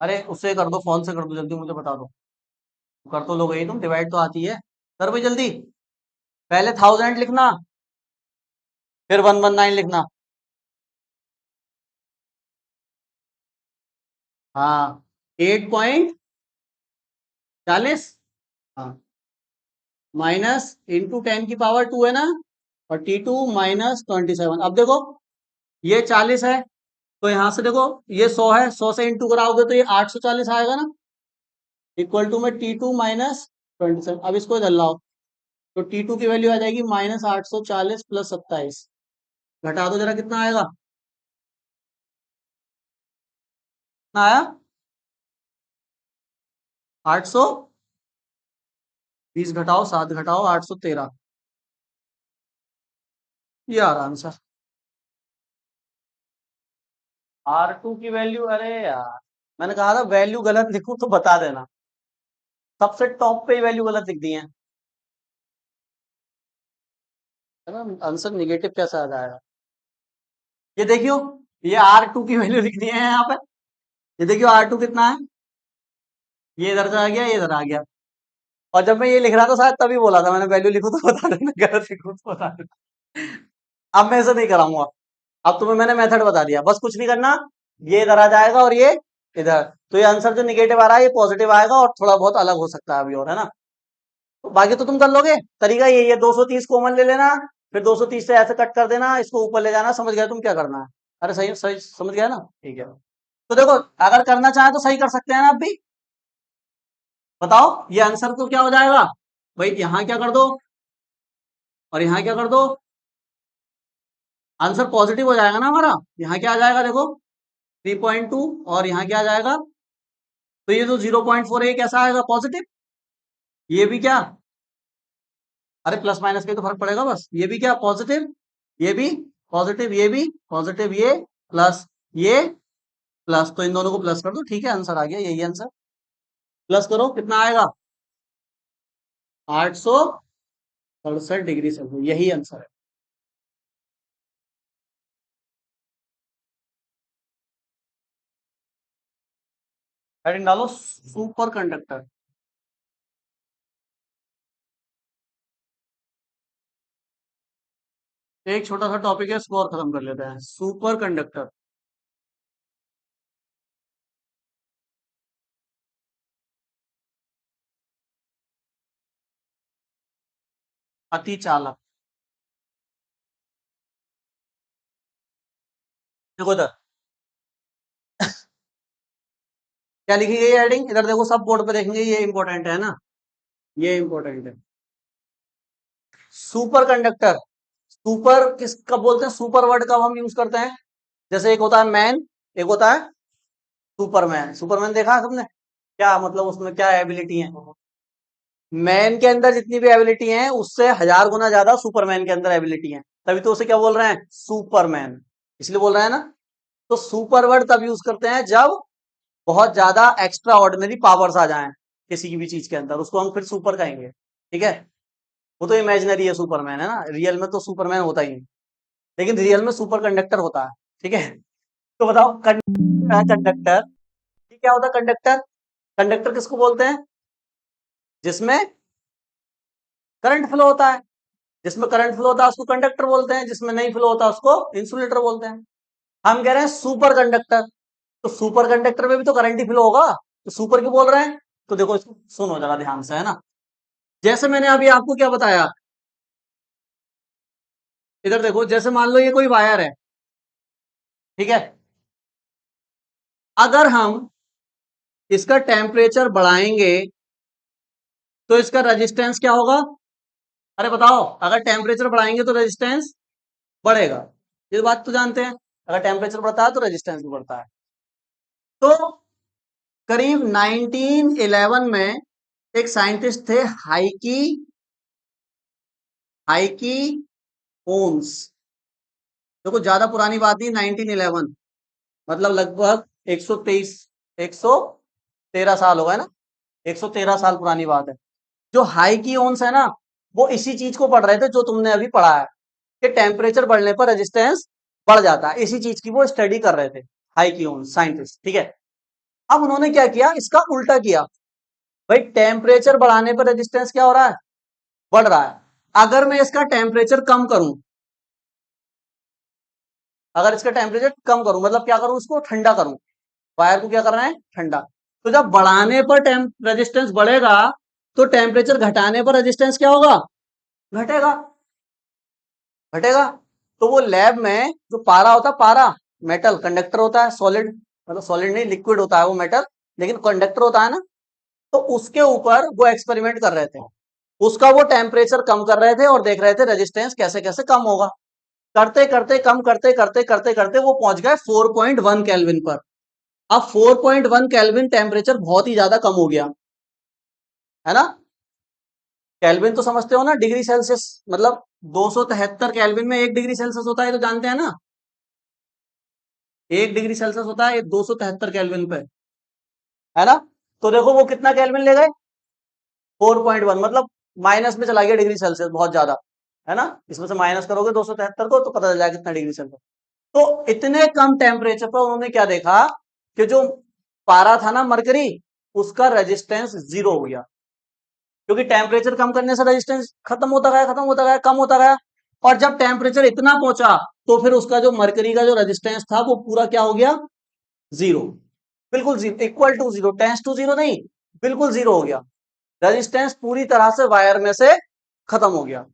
अरे उससे कर दो, फोन से कर दो, जल्दी मुझे बता दो, कर तो लोगे ही तुम, डिवाइड तो आती है, कर भाई जल्दी, पहले 1000 लिखना, फिर 119 लिखना, हाँ 8.40, हाँ माइनस इंटू 10 की पावर 2 है ना, और T2 माइनस 27। अब देखो ये 40 है, तो यहाँ से देखो ये 100 है, 100 से इंटू कराओगे तो ये 840 आएगा ना, इक्वल टू में T2 माइनस 27। अब इसको इधर लाओ, तो T2 की वैल्यू आ जाएगी माइनस 840 प्लस 27, घटा दो जरा कितना आएगा, कितना आया? 820 घटाओ 7 घटाओ 813, ये आ रहा आंसर। R2 की वैल्यू, अरे यार मैंने कहा था वैल्यू गलत लिखूं तो बता देना, सबसे टॉप पे ही वैल्यू गलत लिख दी है ना। आंसर निगेटिव कैसे आ जाएगा? ये देखियो, ये R2 की वैल्यू लिख दी है यहाँ पे। ये देखियो R2 कितना है, ये इधर से आ गया, ये इधर आ गया। और जब मैं ये लिख रहा था शायद तभी बोला था मैंने वैल्यू लिखूं तो बता देना, गलत लिखूं तो बता देना। अब मैं ऐसा नहीं कराऊंगा। अब तुम्हें मैंने मेथड बता दिया, बस कुछ नहीं करना, ये इधर आ जाएगा और ये इधर। तो ये आंसर जो निगेटिव आ रहा है ये पॉजिटिव आएगा, और थोड़ा बहुत अलग हो सकता है अभी और, है ना। तो बाकी तो तुम कर लोगे। तरीका यही है, 230 कॉमन ले लेना, फिर 230 से ऐसे कट कर देना, इसको ऊपर ले जाना। समझ गए तुम क्या करना है? अरे सही सही समझ गया ना, ठीक है। तो देखो, अगर करना चाहे तो सही कर सकते हैं ना आप भी। बताओ ये आंसर तो क्या हो जाएगा भाई, यहाँ क्या कर दो और यहाँ क्या कर दो, आंसर पॉजिटिव हो जाएगा ना हमारा। यहाँ क्या आ जाएगा देखो, 3.2, और यहाँ क्या आ जाएगा, तो ये जो 0.4 है कैसा आएगा, पॉजिटिव। ये भी क्या, अरे प्लस माइनस का ही तो फर्क पड़ेगा बस, ये भी क्या पॉजिटिव, ये भी पॉजिटिव, ये भी पॉजिटिव, ये प्लस, ये प्लस, तो इन दोनों को प्लस कर दो, ठीक है आंसर आ गया, यही आंसर। प्लस करो कितना आएगा, 867 डिग्री सेल्सियस, यही आंसर है। हेडिंग डालो सुपर कंडक्टर। एक छोटा सा टॉपिक है, इसको और खत्म कर लेते हैं, सुपर कंडक्टर। अति चालक। देखो इधर क्या लिखी गई है हेडिंग, इधर देखो सब बोर्ड पे देखेंगे, ये इंपॉर्टेंट है ना, ये इंपॉर्टेंट है। सुपर कंडक्टर, सुपर किस कब बोलते हैं, सुपर वर्ड कब हम यूज करते हैं, जैसे एक होता है मैन, एक होता है सुपरमैन। सुपरमैन देखा है तुमने, क्या मतलब उसमें क्या एबिलिटी है, मैन के अंदर जितनी भी एबिलिटी है उससे 1000 गुना ज्यादा सुपरमैन के अंदर एबिलिटी है, तभी तो उसे क्या बोल रहे हैं, सुपरमैन, इसलिए बोल रहे हैं ना। तो सुपर वर्ड तब यूज करते हैं जब बहुत ज्यादा एक्स्ट्रा ऑर्डिनरी पावर्स आ जाएं किसी की भी चीज के अंदर, उसको हम फिर सुपर कहेंगे, ठीक है। वो तो इमेजिनरी है सुपरमैन, है ना, रियल में तो सुपरमैन होता ही नहीं, लेकिन रियल में सुपर कंडक्टर होता है, ठीक है। तो बताओ कंडक्टर, ये क्या होता है कंडक्टर, कंडक्टर किसको बोलते हैं, जिसमें करंट फ्लो होता है, जिसमें करंट फ्लो होता है उसको कंडक्टर बोलते हैं, जिसमें नहीं फ्लो होता उसको इंसुलेटर बोलते हैं। हम कह रहे हैं सुपर कंडक्टर, तो सुपर कंडक्टर में भी तो करंट ही फ्लो होगा, तो सुपर क्यों बोल रहे हैं। तो देखो इसको सुनो जरा ध्यान से, है ना, जैसे मैंने अभी आपको क्या बताया, इधर देखो, जैसे मान लो ये कोई वायर है, ठीक है, अगर हम इसका टेम्परेचर बढ़ाएंगे तो इसका रेजिस्टेंस क्या होगा, अरे बताओ, अगर टेम्परेचर बढ़ाएंगे तो रेजिस्टेंस बढ़ेगा, ये बात तो जानते हैं, अगर टेम्परेचर बढ़ता है तो रेजिस्टेंस भी बढ़ता है। तो करीब 1911 में एक साइंटिस्ट थे, हाइकी हाइकी ओम्स। देखो ज्यादा पुरानी बात नहीं, 1911 मतलब लगभग 123 113 साल हो गए ना, 113 साल पुरानी बात है। जो हाइकी ओम्स है ना, वो इसी चीज को पढ़ रहे थे जो तुमने अभी पढ़ा है, कि टेम्परेचर बढ़ने पर रेजिस्टेंस बढ़ जाता है, इसी चीज की वो स्टडी कर रहे थे, हाइकी ओम्स साइंटिस्ट, ठीक है। अब उन्होंने क्या किया, इसका उल्टा किया, भाई टेम्परेचर बढ़ाने पर रेजिस्टेंस क्या हो रहा है, बढ़ रहा है। अगर मैं इसका टेम्परेचर कम करूं, अगर इसका टेम्परेचर कम करूं मतलब क्या करूं, इसको ठंडा करूं, वायर को क्या करना है, ठंडा। तो जब बढ़ाने पर रेजिस्टेंस बढ़ेगा, तो टेम्परेचर घटाने पर रेजिस्टेंस क्या होगा, घटेगा, घटेगा। तो वो लैब में जो पारा होता है, पारा मेटल कंडक्टर होता है, सॉलिड मतलब सॉलिड नहीं लिक्विड होता है वो मेटल, लेकिन कंडक्टर होता है ना, तो उसके ऊपर वो एक्सपेरिमेंट कर रहे थे, उसका वो टेम्परेचर कम कर रहे थे और देख रहे थे रेजिस्टेंस कैसे कैसे कम होगा। करते करते कम करते करते करते करते वो पहुंच गए 4.1 केल्विन पर। अब 4.1 केल्विन टेम्परेचर बहुत ही ज्यादा कम हो गया, है ना। केल्विन तो समझते हो ना, डिग्री सेल्सियस, मतलब 273 केल्विन में 1 डिग्री सेल्सियस होता है, तो जानते हैं ना, 1 डिग्री सेल्सियस होता है 273 केल्विन पे, है ना। तो देखो वो कितना केल्विन ले गए, 4.1, मतलब माइनस में चला गया डिग्री सेल्सियस, बहुत ज्यादा, है ना। इसमें से माइनस करोगे 273 को तो पता चल जाएगा कितना डिग्री सेल्सियस। तो इतने कम टेम्परेचर पर उन्होंने क्या देखा कि जो पारा था ना मरकरी, उसका रेजिस्टेंस जीरो हो गया, क्योंकि टेम्परेचर कम करने से रेजिस्टेंस खत्म होता गया, खत्म होता गया, कम होता गया। और जब टेम्परेचर इतना पहुंचा तो फिर उसका जो मरकरी का जो रेजिस्टेंस था वो पूरा क्या हो गया, जीरो, बिल्कुल zero, equal to zero, tends to zero नहीं, बिल्कुल जीरो हो गया। रेजिस्टेंस पूरी तरह से वायर में से खत्म हो गया।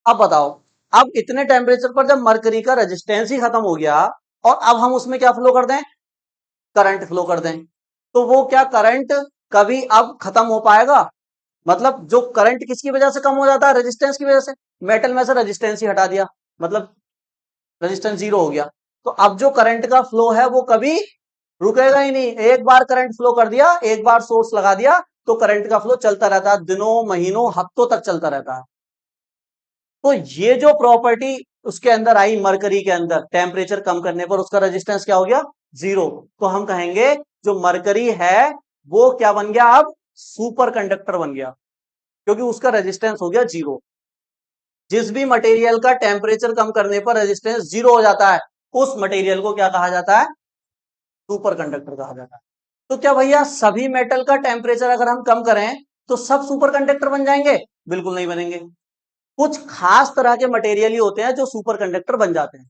अब बताओ, अब इतने टेम्परेचर पर जब मरकरी का रेजिस्टेंस ही खत्म हो गया और अब हम उसमें क्या फ्लो कर दें, करंट फ्लो कर दें, तो वो क्या करंट कभी अब खत्म हो पाएगा? मतलब जो करंट किसकी वजह से कम हो जाता है, रेजिस्टेंस की वजह से। मेटल में से रेजिस्टेंस ही हटा दिया, मतलब रेजिस्टेंस जीरो हो गया। तो अब जो करंट का फ्लो है वो कभी रुकेगा ही नहीं। एक बार करंट फ्लो कर दिया, एक बार सोर्स लगा दिया, तो करंट का फ्लो चलता रहता है, दिनों महीनों हफ्तों तक चलता रहता है। तो ये जो प्रॉपर्टी उसके अंदर आई, मरकरी के अंदर टेम्परेचर कम करने पर उसका रेजिस्टेंस क्या हो गया, जीरो। तो हम कहेंगे जो मरकरी है वो क्या बन गया, अब सुपर कंडक्टर बन गया, क्योंकि उसका रेजिस्टेंस हो गया जीरो। जिस भी मटेरियल का टेम्परेचर कम करने पर रेजिस्टेंस जीरो हो जाता है, उस मटेरियल को क्या कहा जाता है, सुपर कंडक्टर कहा जाता है। तो क्या भैया सभी मेटल का टेम्परेचर अगर हम कम करें तो सब सुपर कंडक्टर बन जाएंगे? बिल्कुल नहीं बनेंगे। कुछ खास तरह के मटेरियल ही होते हैं जो सुपर कंडक्टर बन जाते हैं,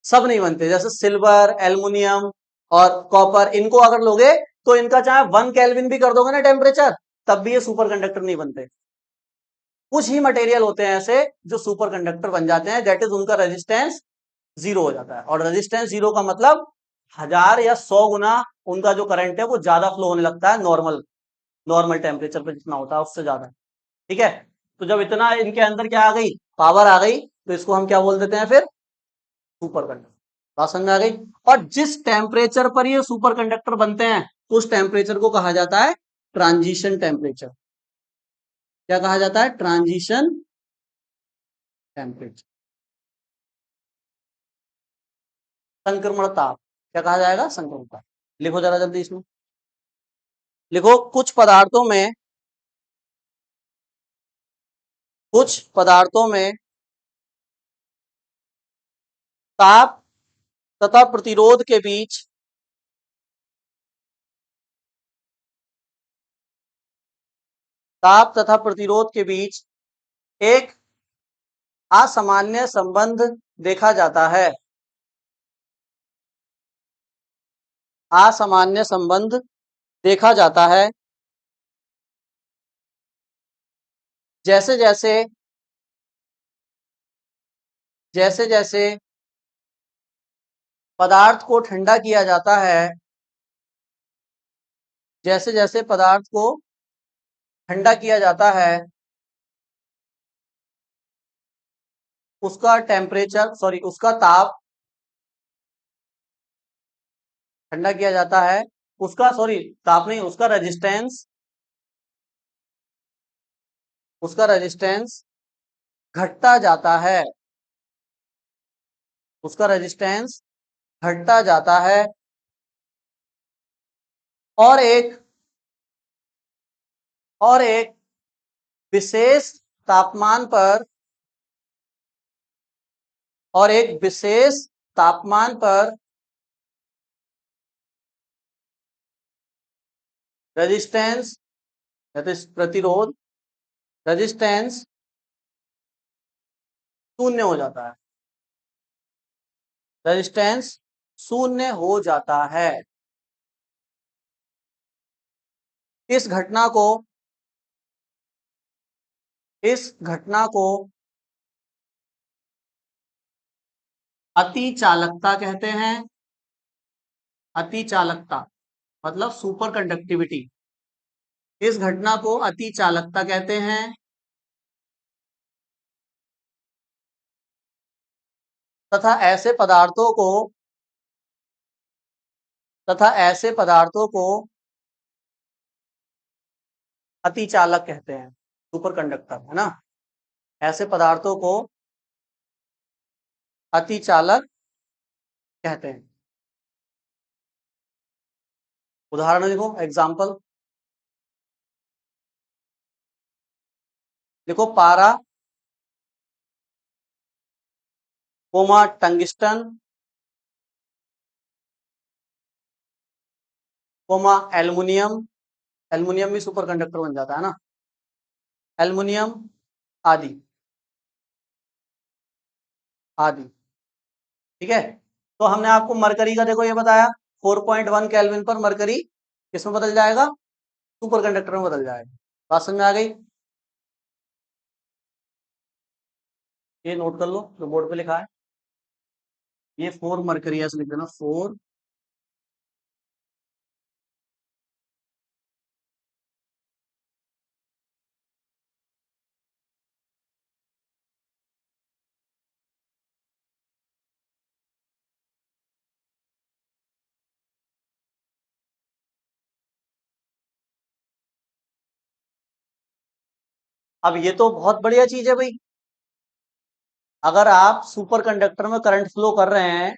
सब नहीं बनते। जैसे सिल्वर, एल्युमिनियम और कॉपर, इनको अगर लोगे तो इनका चाहे 1 केल्विन भी कर दोगे ना टेम्परेचर, तब भी ये सुपर कंडक्टर नहीं बनते। कुछ ही मटेरियल होते हैं ऐसे जो सुपर कंडक्टर बन जाते हैं, दैट इज उनका रेजिस्टेंस जीरो हो जाता है। और रेजिस्टेंस जीरो का मतलब 1000 या 100 गुना उनका जो करंट है वो ज्यादा फ्लो होने लगता है, नॉर्मल नॉर्मल टेम्परेचर पे जितना होता है उससे ज्यादा। ठीक है। तो जब इतना इनके अंदर क्या आ गई, पावर आ गई, तो इसको हम क्या बोल देते हैं फिर, सुपर कंडक्टर। बात समझ में आ गई। और जिस टेम्परेचर पर ये सुपर कंडक्टर बनते हैं उस टेम्परेचर को कहा जाता है ट्रांजिशन टेम्परेचर। क्या कहा जाता है, ट्रांजिशन टेम्परेचर। संक्रमण ताप, क्या कहा जाएगा, संक्रमण ताप। लिखो जरा जल्दी इसमें, लिखो कुछ पदार्थों में ताप तथा प्रतिरोध के बीच ताप तथा प्रतिरोध के बीच एक असामान्य संबंध देखा जाता है। असामान्य संबंध देखा जाता है। जैसे जैसे जैसे जैसे पदार्थ को ठंडा किया जाता है, जैसे जैसे पदार्थ को ठंडा किया जाता है, उसका टेम्परेचर, सॉरी उसका ताप, ठंडा किया जाता है, उसका, सॉरी ताप नहीं, उसका रेजिस्टेंस घटता जाता है, उसका रेजिस्टेंस घटता जाता है। और एक और एक विशेष तापमान पर और एक विशेष तापमान पर रेजिस्टेंस, प्रतिरोध, रेजिस्टेंस शून्य हो जाता है, रेजिस्टेंस शून्य हो जाता है। इस घटना को इस घटना को अति चालकता कहते हैं। अति चालकता मतलब सुपर कंडक्टिविटी। इस घटना को अति चालकता कहते हैं। तथा ऐसे पदार्थों को तथा ऐसे पदार्थों को अतिचालक कहते हैं, सुपर कंडक्टर, है ना। ऐसे पदार्थों को अतिचालक कहते हैं। उदाहरण देखो, एग्जाम्पल देखो, पारा, comma tungsten, comma aluminium. Aluminium भी सुपर कंडक्टर बन जाता है ना, एल्युमिनियम आदि आदि। ठीक है, तो हमने आपको मरकरी का देखो ये बताया, 4.1 केल्विन पर मरकरी किसमें बदल जाएगा, सुपर कंडक्टर में बदल जाएगा। बात समझ में आ गई। ये नोट कर लो जो बोर्ड पे लिखा है, ये 4 मरकरी ऐसे लिख देना, 4। अब ये तो बहुत बढ़िया चीज है भाई, अगर आप सुपर कंडक्टर में करंट फ्लो कर रहे हैं,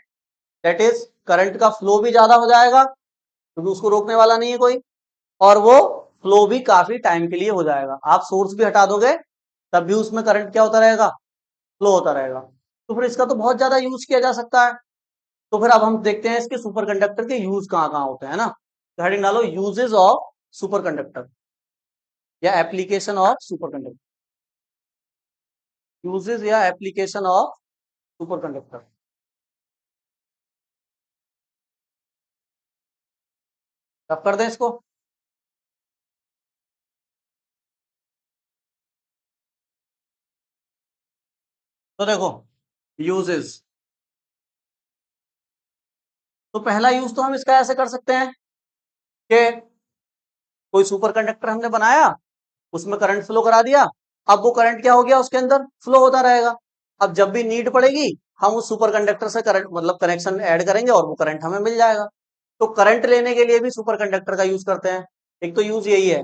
दैट इज करंट का फ्लो भी ज्यादा हो जाएगा क्योंकि उसको रोकने वाला नहीं है कोई, और वो फ्लो भी काफी टाइम के लिए हो जाएगा। आप सोर्स भी हटा दोगे तब भी उसमें करंट क्या होता रहेगा, फ्लो होता रहेगा। तो फिर इसका तो बहुत ज्यादा यूज किया जा सकता है। तो फिर अब हम देखते हैं इसके सुपर कंडक्टर के यूज कहाँ कहाँ होते हैं ना। तो हेडिंग डालो, यूजेस ऑफ सुपर कंडक्टर या application of super conductor, uses या एप्लीकेशन ऑफ सुपर कंडक्टर। अब कर दें इसको। तो देखो, यूजेस, तो पहला यूज तो हम इसका ऐसे कर सकते हैं कि कोई सुपर कंडक्टर हमने बनाया, उसमें करंट फ्लो करा दिया, अब वो करंट क्या हो गया, उसके अंदर फ्लो होता रहेगा। अब जब भी नीड पड़ेगी हम उस सुपर कंडक्टर से करंट मतलब कनेक्शन ऐड करेंगे और वो करंट हमें मिल जाएगा। तो करंट लेने के लिए भी सुपर कंडक्टर का यूज करते हैं, एक तो यूज यही है।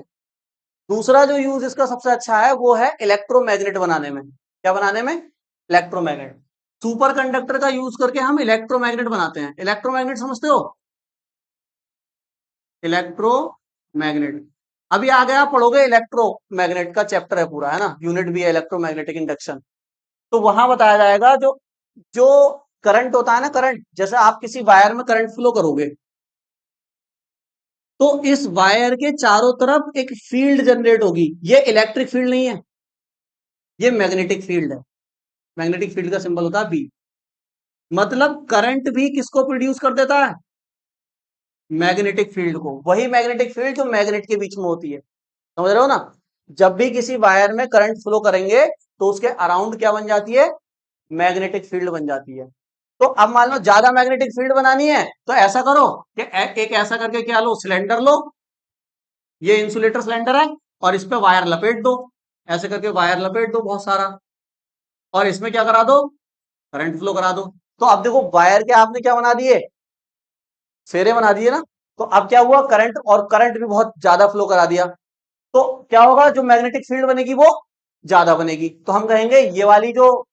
दूसरा जो यूज इसका सबसे अच्छा है वो है इलेक्ट्रोमैग्नेट बनाने में। क्या बनाने में, इलेक्ट्रोमैग्नेट। सुपर कंडक्टर का यूज करके हम इलेक्ट्रोमैग्नेट बनाते हैं। इलेक्ट्रोमैग्नेट समझते हो, इलेक्ट्रोमैग्नेट। अभी आगे आप पढ़ोगे, इलेक्ट्रोमैग्नेट का चैप्टर है पूरा, है ना, यूनिट भी है इलेक्ट्रोमैग्नेटिक इंडक्शन। तो वहां बताया जाएगा जो जो करंट होता है ना, करंट, जैसे आप किसी वायर में करंट फ्लो करोगे तो इस वायर के चारों तरफ एक फील्ड जनरेट होगी। ये इलेक्ट्रिक फील्ड नहीं है, ये मैग्नेटिक फील्ड है। मैग्नेटिक फील्ड का सिंबल होता है बी। मतलब करंट भी किसको प्रोड्यूस कर देता है, मैग्नेटिक फील्ड को। वही मैग्नेटिक फील्ड जो मैग्नेट के बीच में होती है, समझ रहे हो ना। जब भी किसी वायर में करंट फ्लो करेंगे तो उसके अराउंड क्या बन जाती है, मैग्नेटिक फील्ड बन जाती है। तो अब मान लो ज्यादा मैग्नेटिक फील्ड बनानी है तो ऐसा करो कि एक ऐसा करके क्या लो, सिलेंडर लो, ये इंसुलेटर सिलेंडर है, और इस पे वायर लपेट दो, ऐसे करके वायर लपेट दो बहुत सारा, और इसमें क्या करा दो, करंट फ्लो करा दो। तो अब देखो वायर के आपने क्या बना दिए, फेरे बना दिए ना। तो अब क्या हुआ, करंट, और करंट भी बहुत ज्यादा फ्लो करा दिया। तो क्या होगा, जो मैग्नेटिक फील्ड बनेगी वो ज्यादा बनेगी। तो हम कहेंगे ये वाली जो,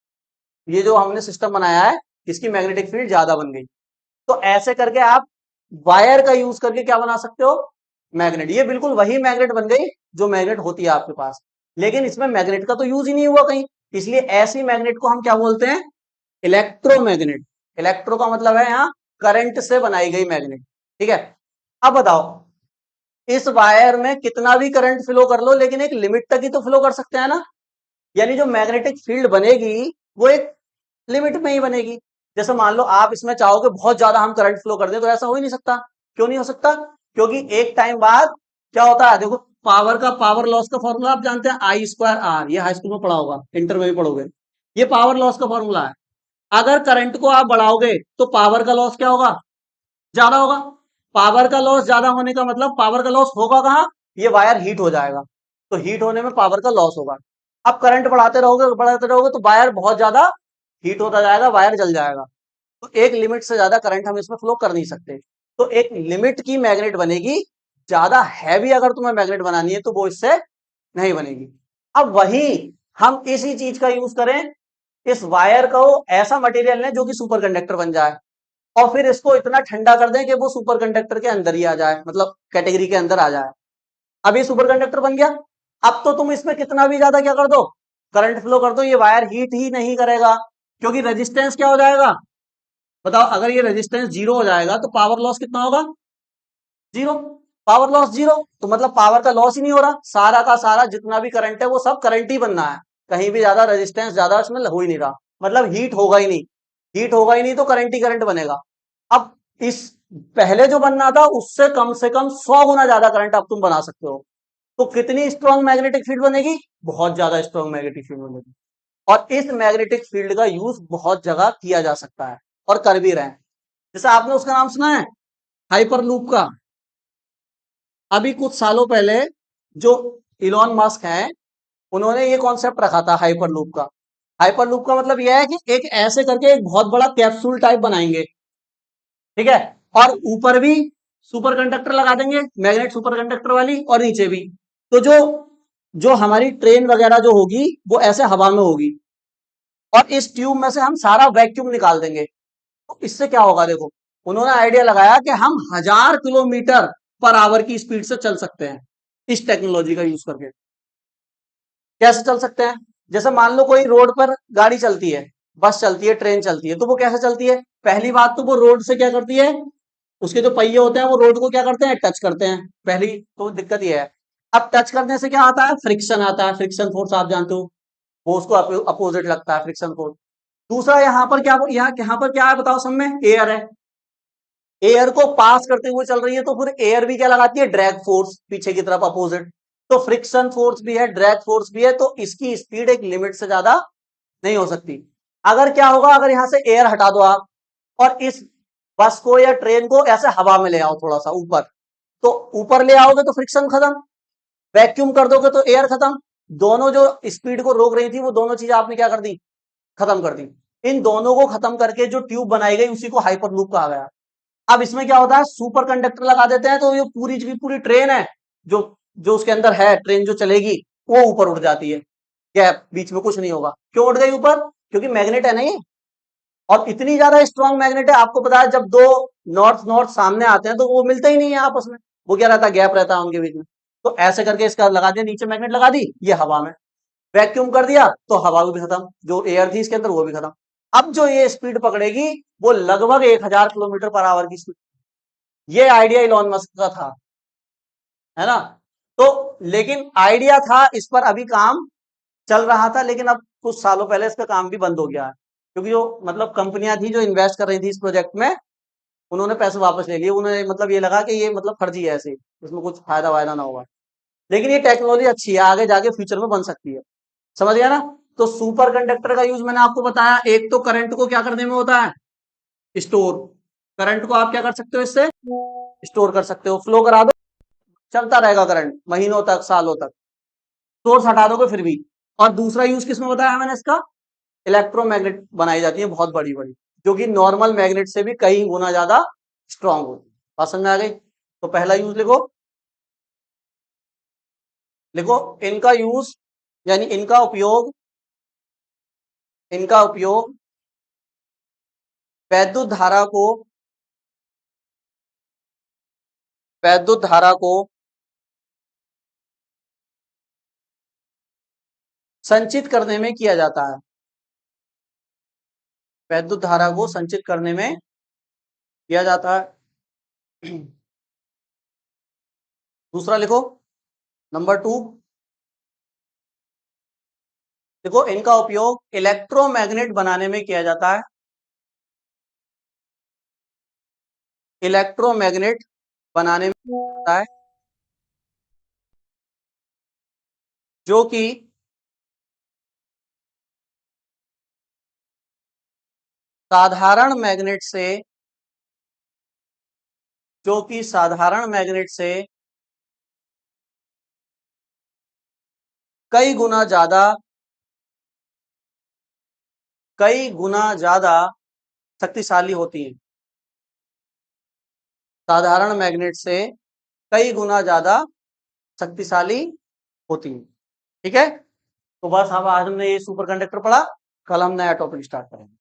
ये जो हमने सिस्टम बनाया है इसकी मैग्नेटिक फील्ड ज्यादा बन गई। तो ऐसे करके आप वायर का यूज करके क्या बना सकते हो, मैग्नेट। ये बिल्कुल वही मैग्नेट बन गई जो मैग्नेट होती है आपके पास, लेकिन इसमें मैग्नेट का तो यूज ही नहीं हुआ कहीं। इसलिए ऐसी मैग्नेट को हम क्या बोलते हैं, इलेक्ट्रोमैग्नेट। इलेक्ट्रो का मतलब है यहाँ करंट से बनाई गई मैग्नेट। ठीक है, अब बताओ, इस वायर में कितना भी करंट फ्लो कर लो लेकिन एक लिमिट तक ही तो फ्लो कर सकते हैं ना। यानी जो मैग्नेटिक फील्ड बनेगी वो एक लिमिट में ही बनेगी। जैसे मान लो आप इसमें चाहोगे बहुत ज्यादा हम करंट फ्लो कर दें, तो ऐसा हो ही नहीं सकता। क्यों नहीं हो सकता, क्योंकि एक टाइम बाद क्या होता है, देखो पावर का, पावर लॉस का फॉर्मूला आप जानते हैं, आई स्क्वायर आर, ये हाई स्कूल में पढ़ा होगा, इंटर में भी पढ़ोगे। ये पावर लॉस का फॉर्मूला है। अगर करंट को आप बढ़ाओगे तो पावर का लॉस क्या होगा, ज्यादा होगा। पावर का लॉस ज्यादा होने का मतलब पावर का लॉस होगा कहाँ, ये वायर हीट हो जाएगा, तो हीट होने में पावर का लॉस होगा। अब करंट बढ़ाते रहोगे तो वायर बहुत ज्यादा हीट होता जाएगा, वायर जल जाएगा। तो एक लिमिट से ज्यादा करंट हम इसमें फ्लो कर नहीं सकते। तो एक लिमिट की मैग्नेट बनेगी, ज्यादा हैवी अगर तुम्हें मैग्नेट बनानी है तो वो इससे नहीं बनेगी। अब वही हम इसी चीज का यूज करें, इस वायर को ऐसा मटेरियल लें जो कि सुपर कंडक्टर बन जाए, और फिर इसको इतना ठंडा कर दें कि वो सुपर कंडक्टर के अंदर ही आ जाए, मतलब कैटेगरी के अंदर आ जाए। अब ये सुपर कंडक्टर बन गया। अब तो तुम इसमें कितना भी ज्यादा क्या कर दो, करंट फ्लो कर दो, ये वायर हीट ही नहीं करेगा, क्योंकि रेजिस्टेंस क्या हो जाएगा, बताओ। अगर ये रेजिस्टेंस जीरो हो जाएगा तो पावर लॉस कितना होगा, जीरो। पावर लॉस जीरो, तो मतलब पावर का लॉस ही नहीं हो रहा, सारा का सारा जितना भी करंट है वो सब करंट ही बनना है, कहीं भी ज्यादा रेजिस्टेंस ज्यादा इसमें हो ही नहीं रहा, मतलब हीट होगा ही नहीं। हीट होगा ही नहीं तो करंट ही करंट बनेगा। अब इस पहले जो बनना था उससे कम 100 गुना ज्यादा करंट अब तुम बना सकते हो। तो कितनी स्ट्रॉन्ग मैग्नेटिक फील्ड बनेगी, बहुत ज्यादा स्ट्रॉन्ग मैग्नेटिक फील्ड बनेगी। और इस मैग्नेटिक फील्ड का यूज बहुत जगह किया जा सकता है और कर भी रहे हैं। जैसे आपने उसका नाम सुना है, हाइपरलूप का। अभी कुछ सालों पहले जो इलॉन मस्क हैं, उन्होंने ये कॉन्सेप्ट रखा था हाइपरलूप का। हाइपरलूप का मतलब यह है कि एक ऐसे करके एक बहुत बड़ा कैप्सूल टाइप बनाएंगे, ठीक है, और ऊपर भी सुपर कंडक्टर लगा देंगे, मैग्नेट सुपर कंडक्टर वाली, और नीचे भी। तो जो जो हमारी ट्रेन वगैरह जो होगी वो ऐसे हवा में होगी, और इस ट्यूब में से हम सारा वैक्यूम निकाल देंगे। तो इससे क्या होगा, देखो, उन्होंने आइडिया लगाया कि हम 1000 किलोमीटर पर आवर की स्पीड से चल सकते हैं इस टेक्नोलॉजी का यूज करके। कैसे चल सकते हैं, जैसे मान लो कोई रोड पर गाड़ी चलती है, बस चलती है, ट्रेन चलती है, तो वो कैसे चलती है, पहली बात तो वो रोड से क्या करती है, उसके जो पहिए होते हैं वो रोड को क्या करते हैं, टच करते हैं, पहली तो दिक्कत ये है। अब टच करने से क्या आता है, फ्रिक्शन आता है, फ्रिक्शन फोर्स आप जानते हो, वो उसको अपोजिट लगता है, फ्रिक्शन फोर्स। दूसरा यहाँ पर क्या, यहाँ पर क्या है बताओ, सब में एयर है, एयर को पास करते हुए चल रही है, तो फिर एयर भी क्या लगाती है, ड्रैग फोर्स पीछे की तरफ अपोजिट। तो फ्रिक्शन फोर्स भी है, ड्रैग फोर्स भी है, तो इसकी स्पीड एक लिमिट से ज्यादा नहीं हो सकती। अगर क्या होगा, अगर यहां से एयर हटा दो आप, और इस बस को या ट्रेन को ऐसे हवा में ले आओ थोड़ा सा ऊपर, तो ऊपर ले आओगे तो फ्रिक्शन खत्म, वैक्यूम कर दोगे तो एयर खत्म। दोनों जो स्पीड को रोक रही थी वो दोनों चीजें आपने क्या कर दी, खत्म कर दी। इन दोनों को खत्म करके जो ट्यूब बनाई गई उसी को हाइपरलूप कहा गया। अब इसमें क्या होता है, सुपर कंडक्टर लगा देते हैं, तो ये पूरी की पूरी ट्रेन है, जो जो उसके अंदर है, ट्रेन जो चलेगी वो ऊपर उड़ जाती है, गैप बीच में कुछ नहीं होगा। क्यों उड़ गई ऊपर, क्योंकि मैग्नेट है ना ये, और इतनी ज्यादा स्ट्रॉन्ग मैग्नेट है, आपको पता है जब दो नॉर्थ नॉर्थ सामने आते हैं तो वो मिलते ही नहीं है आपस में, वो क्या रहता है, गैप रहता है उनके बीच में। तो ऐसे करके इसका लगा दिया, नीचे मैग्नेट लगा दी, ये हवा में वैक्यूम कर दिया, तो हवा भी खत्म, जो एयर थी इसके अंदर वो भी खत्म। अब जो ये स्पीड पकड़ेगी वो लगभग 1000 किलोमीटर पर आवर की स्पीड। ये आइडिया इलॉन मस्क का था, है ना। तो लेकिन आइडिया था, इस पर अभी काम चल रहा था, लेकिन अब कुछ सालों पहले इसका काम भी बंद हो गया है, क्योंकि जो मतलब कंपनियां थी जो इन्वेस्ट कर रही थी इस प्रोजेक्ट में, उन्होंने पैसे वापस ले लिए, उन्हें मतलब ये लगा कि ये मतलब फर्जी है, ऐसे इसमें कुछ फायदा वायदा ना होगा। लेकिन ये टेक्नोलॉजी अच्छी है, आगे जाके फ्यूचर में बन सकती है, समझ गया ना। तो सुपर कंडक्टर का यूज मैंने आपको बताया, एक तो करंट को क्या करने में होता है, स्टोर। करंट को आप क्या कर सकते हो, इससे स्टोर कर सकते हो, फ्लो करा दो, चलता रहेगा करंट महीनों तक, सालों तक, सोर्स हटा दोगे फिर भी। और दूसरा यूज किसमें बताया मैंने इसका, इलेक्ट्रोमैग्नेट बनाई जाती है बहुत बड़ी बड़ी, जो कि नॉर्मल मैग्नेट से भी कई गुना ज्यादा स्ट्रांग हो। बात समझ में आ गई। तो पहला यूज लिखो, लिखो इनका यूज, यानी इनका उपयोग वैद्युत धारा को वैद्युत धारा को संचित करने में किया जाता है, वैद्युत धारा को संचित करने में किया जाता है। दूसरा लिखो, नंबर 2, देखो इनका उपयोग इलेक्ट्रोमैग्नेट बनाने में किया जाता है, इलेक्ट्रोमैग्नेट बनाने में किया जाता है, जो कि साधारण मैग्नेट से जो कि साधारण मैग्नेट से कई गुना ज्यादा कई गुना ज्यादा शक्तिशाली होती हैं। साधारण मैग्नेट से कई गुना ज्यादा शक्तिशाली होती है। ठीक है, तो बस अब आज हमने ये सुपर कंडक्टर पढ़ा, कल हम नया टॉपिक स्टार्ट करेंगे।